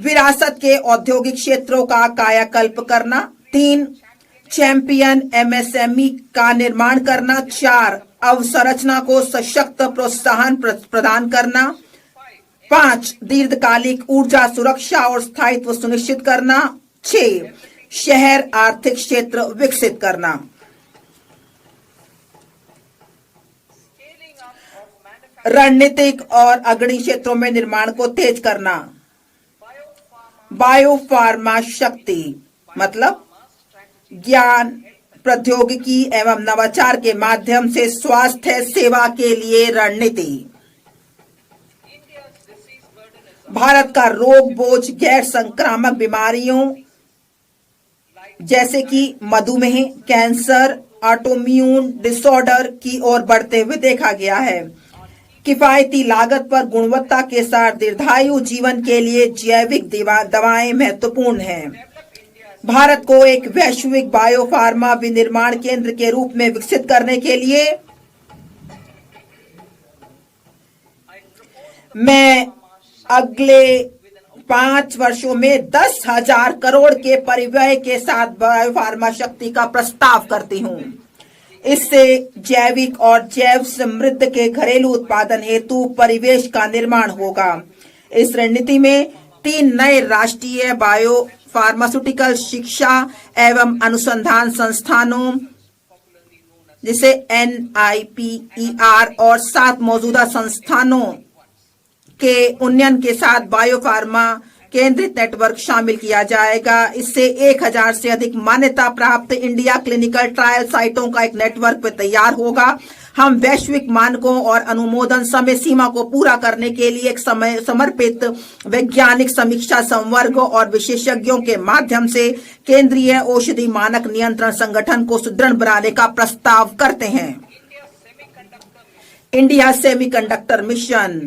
विरासत के औद्योगिक क्षेत्रों का कायाकल्प करना। 3, चैंपियन एमएसएमई का निर्माण करना। 4, अवसंरचना को सशक्त प्रोत्साहन प्रदान करना। 5, दीर्घकालिक ऊर्जा सुरक्षा और स्थायित्व सुनिश्चित करना। 6, शहर आर्थिक क्षेत्र विकसित करना। रणनीतिक और अग्रणी क्षेत्रों में निर्माण को तेज करना। बायोफार्मा शक्ति मतलब ज्ञान, प्रौद्योगिकी एवं नवाचार के माध्यम से स्वास्थ्य सेवा के लिए रणनीति। भारत का रोग बोझ गैर संक्रामक बीमारियों जैसे कि मधुमेह, कैंसर, ऑटोइम्यून डिसऑर्डर की ओर बढ़ते हुए देखा गया है। किफायती लागत पर गुणवत्ता के साथ दीर्घायु जीवन के लिए जैविक दवाएं महत्वपूर्ण हैं। भारत को एक वैश्विक बायोफार्मा विनिर्माण केंद्र के रूप में विकसित करने के लिए मैं अगले 5 वर्षों में 10,000 करोड़ के परिव्यय के साथ बायोफार्मा शक्ति का प्रस्ताव करती हूं। इससे जैविक और जैव समृद्ध के घरेलू उत्पादन हेतु परिवेश का निर्माण होगा। इस रणनीति में 3 नए राष्ट्रीय बायो फार्मास्यूटिकल शिक्षा एवं अनुसंधान संस्थानों जिसे NIPER और 7 मौजूदा संस्थानों के उन्नयन के साथ बायोफार्मा केंद्रित नेटवर्क शामिल किया जाएगा। इससे 1000 से अधिक मान्यता प्राप्त इंडिया क्लिनिकल ट्रायल साइटों का एक नेटवर्क तैयार होगा। हम वैश्विक मानकों और अनुमोदन समय सीमा को पूरा करने के लिए एक समर्पित वैज्ञानिक समीक्षा संवर्ग और विशेषज्ञों के माध्यम से केंद्रीय औषधि मानक नियंत्रण संगठन को सुदृढ़ बनाने का प्रस्ताव करते हैं। इंडिया सेमीकंडक्टर मिशन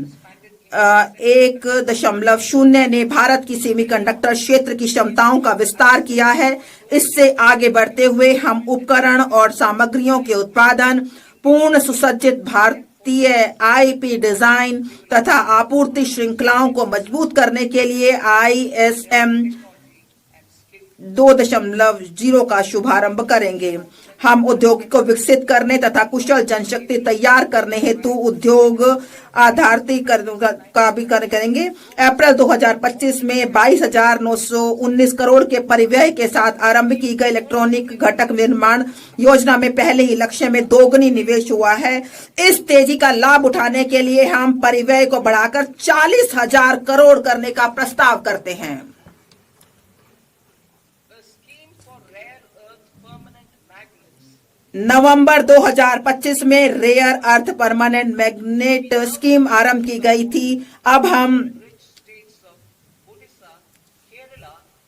1.0 ने भारत की सेमीकंडक्टर क्षेत्र की क्षमताओं का विस्तार किया है। इससे आगे बढ़ते हुए हम उपकरण और सामग्रियों के उत्पादन, पूर्ण सुसज्जित भारतीय आईपी डिजाइन तथा आपूर्ति श्रृंखलाओं को मजबूत करने के लिए ISM 2.0 का शुभारंभ करेंगे। हम उद्योग को विकसित करने तथा कुशल जनशक्ति तैयार करने हेतु उद्योग आधारित का भी करेंगे। अप्रैल 2025 में 22,919 करोड़ के परिव्यय के साथ आरंभ की गई इलेक्ट्रॉनिक घटक निर्माण योजना में पहले ही लक्ष्य में दोगुनी निवेश हुआ है। इस तेजी का लाभ उठाने के लिए हम परिव्यय को बढ़ाकर 40,000 करोड़ करने का प्रस्ताव करते हैं। नवंबर 2025 में rare earth permanent magnet scheme आरंभ की गई थी। अब हम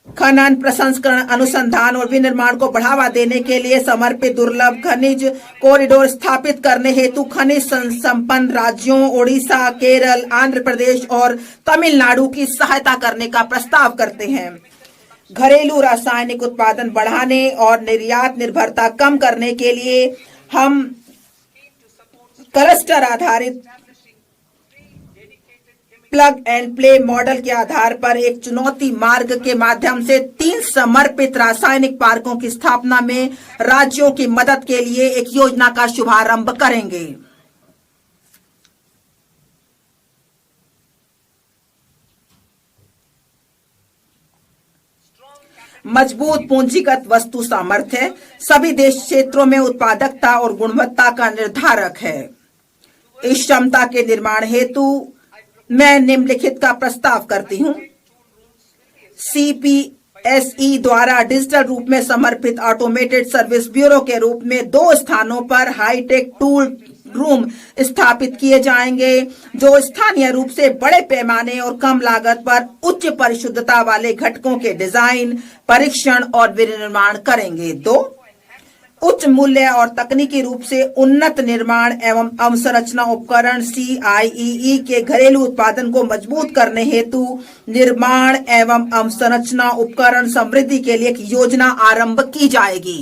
खनन, प्रसंस्करण, अनुसंधान और विनिर्माण को बढ़ावा देने के लिए समर्पित दुर्लभ खनिज कॉरिडोर स्थापित करने हेतु खनिज संपन्न राज्यों ओडिशा, केरल, आंध्र प्रदेश और तमिलनाडु की सहायता करने का प्रस्ताव करते हैं। घरेलू रासायनिक उत्पादन बढ़ाने और निर्यात निर्भरता कम करने के लिए हम क्लस्टर आधारित प्लग एंड प्ले मॉडल के आधार पर एक चुनौती मार्ग के माध्यम से 3 समर्पित रासायनिक पार्कों की स्थापना में राज्यों की मदद के लिए एक योजना का शुभारंभ करेंगे। मजबूत पूंजीगत वस्तु सामर्थ्य सभी देश क्षेत्रों में उत्पादकता और गुणवत्ता का निर्धारक है। इस क्षमता के निर्माण हेतु मैं निम्नलिखित का प्रस्ताव करती हूँ। CPSE द्वारा डिजिटल रूप में समर्पित ऑटोमेटेड सर्विस ब्यूरो के रूप में 2 स्थानों पर हाईटेक टूल रूम स्थापित किए जाएंगे जो स्थानीय रूप से बड़े पैमाने और कम लागत पर उच्च परिशुद्धता वाले घटकों के डिजाइन, परीक्षण और विनिर्माण करेंगे। 2, उच्च मूल्य और तकनीकी रूप से उन्नत निर्माण एवं अवसंरचना उपकरण CIEE के घरेलू उत्पादन को मजबूत करने हेतु निर्माण एवं अवसंरचना उपकरण समृद्धि के लिए एक योजना आरंभ की जाएगी।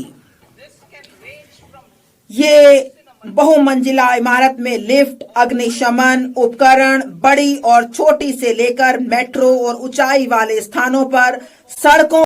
ये बहुमंजिला इमारत में लिफ्ट, अग्निशमन उपकरण, बड़ी और छोटी से लेकर मेट्रो और ऊंचाई वाले स्थानों पर सड़कों